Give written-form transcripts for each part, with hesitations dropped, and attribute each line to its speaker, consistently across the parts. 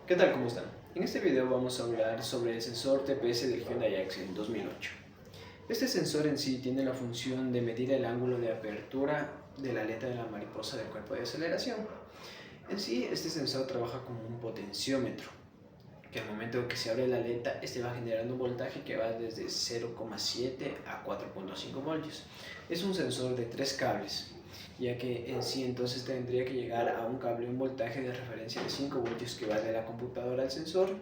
Speaker 1: ¿Qué tal? ¿Cómo están? En este video vamos a hablar sobre el sensor TPS del Hyundai Accent 2008. Este sensor en sí tiene la función de medir el ángulo de apertura de la aleta de la mariposa del cuerpo de aceleración. En sí, este sensor trabaja como un potenciómetro, que al momento que se abre la aleta, este va generando un voltaje que va desde 0,7 a 4,5 voltios. Es un sensor de 3 cables, ya que en sí entonces tendría que llegar a un cable, un voltaje de referencia de 5 voltios que va de la computadora al sensor,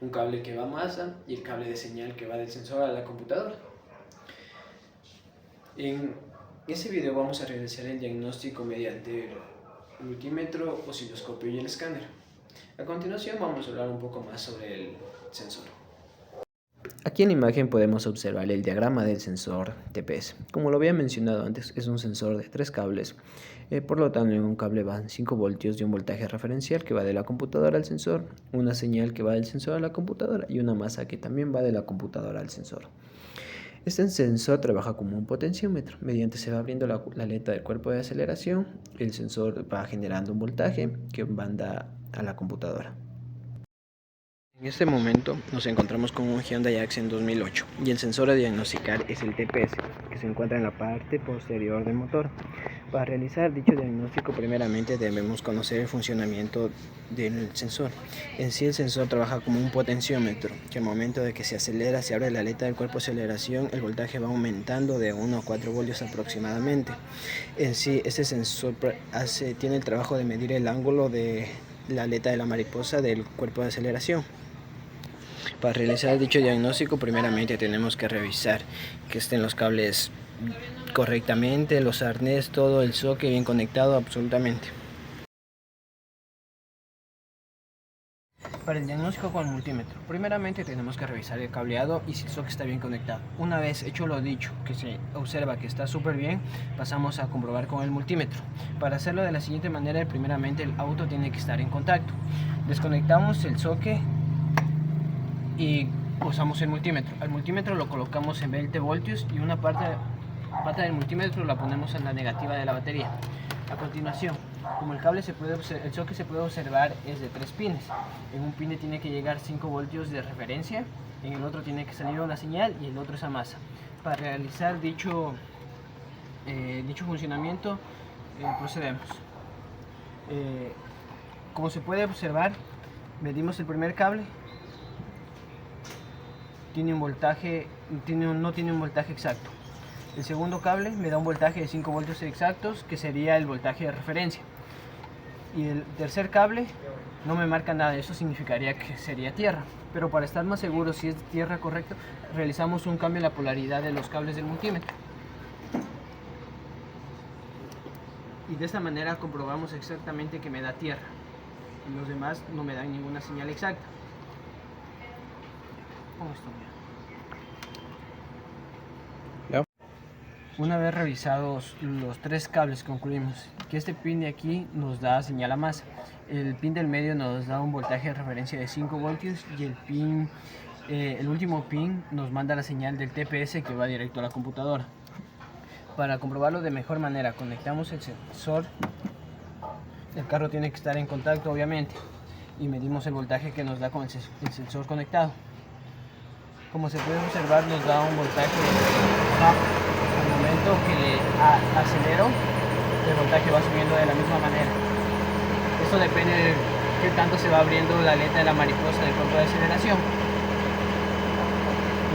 Speaker 1: un cable que va a masa y el cable de señal que va del sensor a la computadora. En este video vamos a realizar el diagnóstico mediante el multímetro, osciloscopio y el escáner. A continuación vamos a hablar un poco más sobre el sensor. Aquí en la imagen podemos observar el diagrama del sensor TPS. Como lo había mencionado antes, es un sensor de 3 cables. Por lo tanto, en un cable van 5 voltios de un voltaje referencial que va de la computadora al sensor, una señal que va del sensor a la computadora y una masa que también va de la computadora al sensor. Este sensor trabaja como un potenciómetro. Mediante se va abriendo la aleta del cuerpo de aceleración, el sensor va generando un voltaje que manda a la computadora. En este momento nos encontramos con un Hyundai Accent 2008 y el sensor a diagnosticar es el TPS, que se encuentra en la parte posterior del motor. Para realizar dicho diagnóstico primeramente debemos conocer el funcionamiento del sensor. En sí el sensor trabaja como un potenciómetro, que al momento de que se acelera, se abre la aleta del cuerpo de aceleración, el voltaje va aumentando de 1 a 4 voltios aproximadamente. En sí este sensor tiene el trabajo de medir el ángulo de la aleta de la mariposa del cuerpo de aceleración. Para realizar dicho diagnóstico, primeramente tenemos que revisar que estén los cables correctamente, los arnés, todo el socket bien conectado absolutamente. Para el diagnóstico con el multímetro, primeramente tenemos que revisar el cableado y si el socket está bien conectado. Una vez hecho lo dicho, que se observa que está súper bien, pasamos a comprobar con el multímetro. Para hacerlo de la siguiente manera, primeramente el auto tiene que estar en contacto. Desconectamos el socket y usamos el multímetro. El multímetro lo colocamos en 20 voltios y una parte del multímetro la ponemos en la negativa de la batería. A continuación, como el socket se puede observar es de 3 pines. En un pine tiene que llegar 5 voltios de referencia, en el otro tiene que salir una señal y el otro es a masa. Para realizar dicho funcionamiento procedemos. Como se puede observar, medimos el primer cable. No tiene un voltaje exacto. El segundo cable me da un voltaje de 5 voltios exactos, que sería el voltaje de referencia. Y el tercer cable no me marca nada, eso significaría que sería tierra. Pero para estar más seguros si es tierra correcto, realizamos un cambio en la polaridad de los cables del multímetro. Y de esta manera comprobamos exactamente que me da tierra. Y los demás no me dan ninguna señal exacta. Una vez revisados los 3 cables, concluimos que este pin de aquí nos da señal a masa, el pin del medio nos da un voltaje de referencia de 5 voltios y el último pin nos manda la señal del TPS que va directo a la computadora. Para comprobarlo de mejor manera, conectamos el sensor, el carro tiene que estar en contacto obviamente, y medimos el voltaje que nos da con el sensor conectado. Como se puede observar, nos da un voltaje bajo. Al momento que le acelero, el voltaje va subiendo de la misma manera. Esto depende de qué tanto se va abriendo la aleta de la mariposa del cuerpo de aceleración.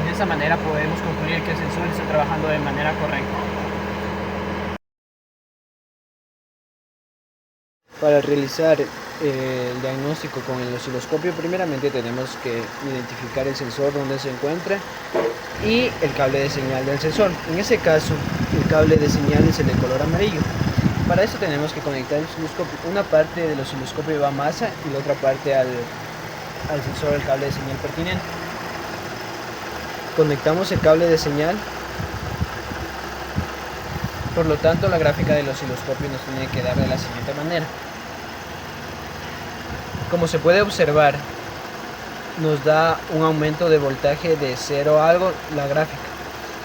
Speaker 1: Y de esa manera podemos concluir que el sensor está trabajando de manera correcta. Para realizar el diagnóstico con el osciloscopio, primeramente tenemos que identificar el sensor donde se encuentra y el cable de señal del sensor. En ese caso, el cable de señal es el de color amarillo. Para eso tenemos que conectar el osciloscopio. Una parte del osciloscopio va a masa y la otra parte al sensor, el cable de señal pertinente. Conectamos el cable de señal. Por lo tanto, la gráfica del osciloscopio nos tiene que dar de la siguiente manera. Como se puede observar, nos da un aumento de voltaje de 0 algo la gráfica.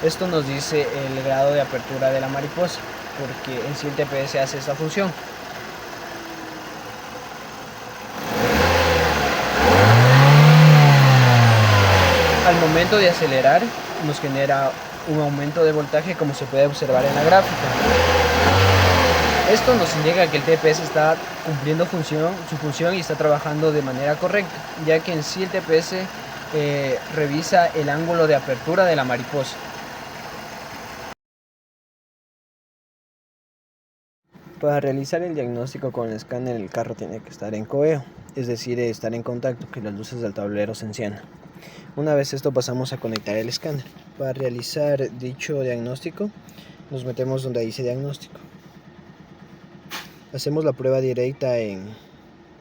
Speaker 1: Esto nos dice el grado de apertura de la mariposa, porque en sí el TPS hace esta función. momento de acelerar nos genera un aumento de voltaje, como se puede observar en la gráfica. Esto nos indica que el TPS está cumpliendo su función y está trabajando de manera correcta, ya que en sí el TPS revisa el ángulo de apertura de la mariposa. Para realizar el diagnóstico con el escáner, el carro tiene que estar en coeo, es decir, estar en contacto, que las luces del tablero se enciendan. Una vez esto, pasamos a conectar el escáner. Para realizar dicho diagnóstico, nos metemos donde dice diagnóstico. Hacemos la prueba directa en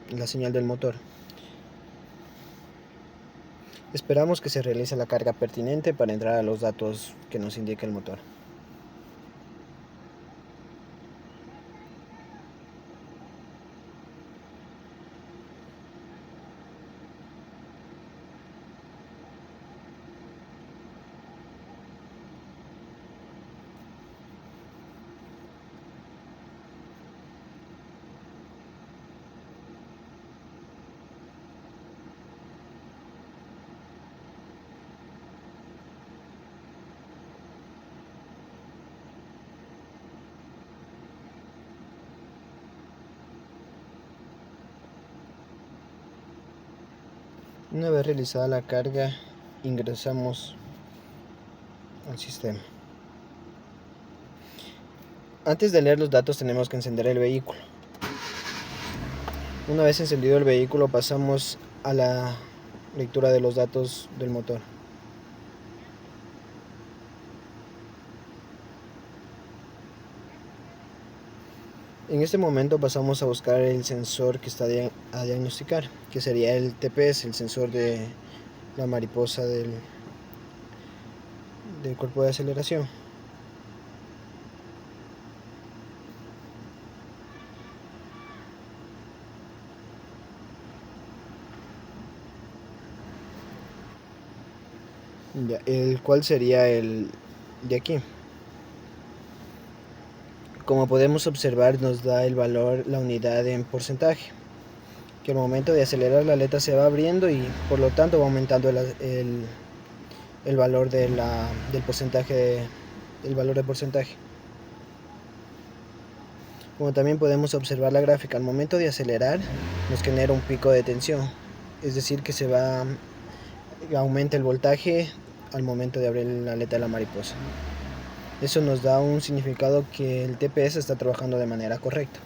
Speaker 1: la señal del motor. Esperamos que se realice la carga pertinente para entrar a los datos que nos indica el motor. Una vez realizada la carga, ingresamos al sistema. Antes de leer los datos, tenemos que encender el vehículo. Una vez encendido el vehículo, pasamos a la lectura de los datos del motor. En este momento pasamos a buscar el sensor que está a diagnosticar, que sería el TPS, el sensor de la mariposa del cuerpo de aceleración. Ya, el cual sería el de aquí. Como podemos observar, nos da el valor, la unidad en porcentaje, que al momento de acelerar la letra se va abriendo y por lo tanto va aumentando el valor del porcentaje, el valor de porcentaje. Como también podemos observar la gráfica, al momento de acelerar nos genera un pico de tensión, es decir que aumenta el voltaje al momento de abrir la aleta de la mariposa. Eso nos da un significado que el TPS está trabajando de manera correcta.